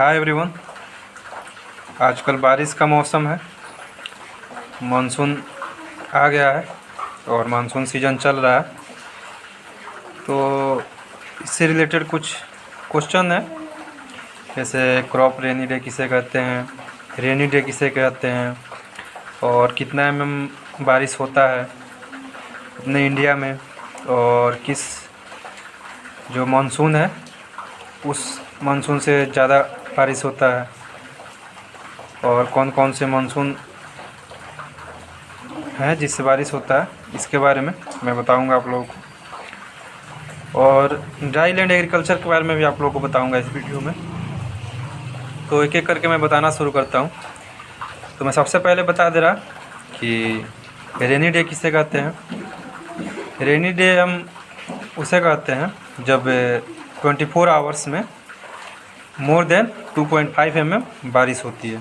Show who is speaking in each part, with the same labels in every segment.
Speaker 1: Hi everyone. आजकल बारिश का मौसम है, मानसून आ गया है और मानसून सीज़न चल रहा है। तो इससे रिलेटेड कुछ क्वेश्चन है, जैसे क्रॉप रेनी डे किसे कहते हैं, रेनी डे किसे कहते हैं, और कितना बारिश होता है अपने इंडिया में, और किस जो मानसून है उस मानसून से ज़्यादा बारिश होता है, और कौन कौन से मानसून हैं जिससे बारिश होता है, इसके बारे में मैं बताऊंगा आप लोगों को। और ड्राई लैंड एग्रीकल्चर के बारे में भी आप लोगों को बताऊंगा इस वीडियो में। तो एक एक करके मैं बताना शुरू करता हूं। तो मैं सबसे पहले बता दे रहा कि रेनी डे किसे कहते हैं। रेनी डे हम उसे कहते हैं जब 24 आवर्स में मोर देन 2.5 mm बारिश होती है,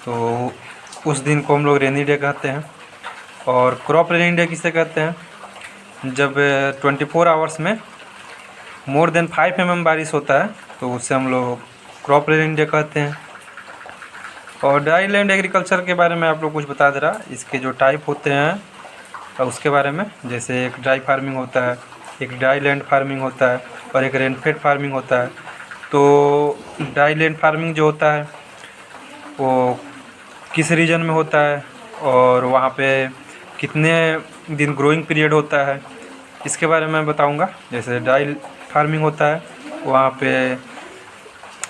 Speaker 1: तो उस दिन को हम लोग रेनी डे कहते हैं। और क्रॉप रेनी डे किसे कहते हैं, जब 24 आवर्स में मोर देन 5 mm बारिश होता है, तो उससे हम लोग क्रॉप रेनी डे कहते हैं। और ड्राई लैंड एग्रीकल्चर के बारे में आप लोग कुछ बता दे रहा, इसके जो टाइप होते हैं उसके बारे में। जैसे एक ड्राई फार्मिंग होता है, एक ड्राई लैंड फार्मिंग होता है, और एक रेनफेड फार्मिंग होता है। तो ड्राई लैंड फार्मिंग जो होता है वो किस रीजन में होता है और वहाँ पे कितने दिन ग्रोइंग पीरियड होता है, इसके बारे में बताऊंगा। जैसे ड्राई फार्मिंग होता है वहाँ पे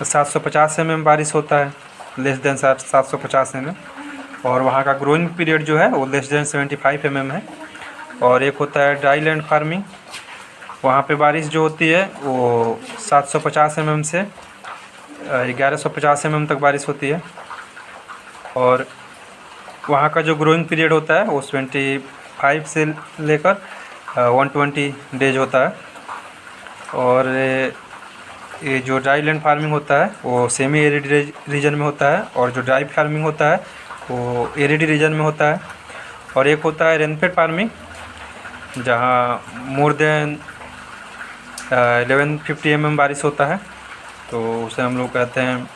Speaker 1: 750 mm बारिश होता है, लेस देन 750 mm, और वहाँ का ग्रोइंग पीरियड जो है वो लेस देन 75 mm है। और एक होता है ड्राई लैंड फार्मिंग, वहाँ पे बारिश जो होती है वो 750 mm से 1150 mm तक बारिश होती है, और वहाँ का जो ग्रोइंग पीरियड होता है वो 25 से लेकर 120 डेज होता है। और ये जो ड्राई लैंड फार्मिंग होता है वो सेमी एरिड रीजन में होता है, और जो ड्राई फार्मिंग होता है वो एरिड रीजन में होता है। और एक होता है रेनफेड फार्मिंग, जहाँ मोर देन 1150 mm बारिश होता है, तो उसे हम लोग कहते हैं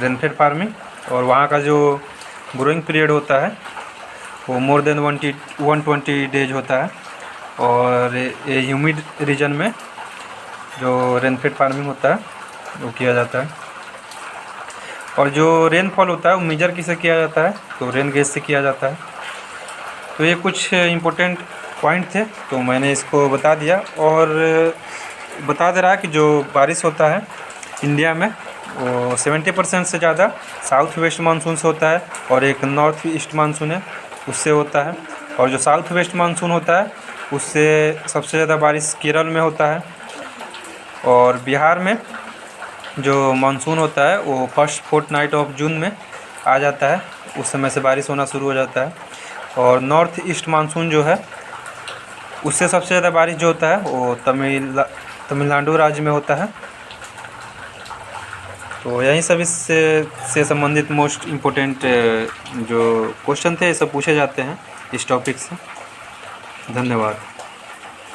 Speaker 1: रेनफेड फार्मिंग। और वहाँ का जो ग्रोइंग पीरियड होता है वो मोर देन 120 डेज होता है। और ये ह्यूमिड रीजन में जो रेनफेड फार्मिंग होता है वो किया जाता है। और जो रेनफॉल होता है वो मेजर किसे किया जाता है, तो रेन गेज से किया जाता है। तो ये कुछ इम्पोर्टेंट पॉइंट थे, तो मैंने इसको बता दिया। और बता दे रहा कि जो बारिश होता है इंडिया में वो 70% से ज़्यादा साउथ वेस्ट मानसून से होता है, और एक नॉर्थ ईस्ट मानसून है उससे होता है। और जो साउथ वेस्ट मानसून होता है उससे सबसे ज़्यादा बारिश केरल में होता है। और बिहार में जो मानसून होता है वो फर्स्ट फोर्टनाइट ऑफ जून में आ जाता है, उस समय से बारिश होना शुरू हो जाता है। और नॉर्थ ईस्ट मानसून जो है उससे सबसे ज़्यादा बारिश जो होता है वो तमिलनाडु राज्य में होता है। तो यही सब इससे संबंधित मोस्ट इम्पोर्टेंट जो क्वेश्चन थे ये सब पूछे जाते हैं इस टॉपिक से। धन्यवाद।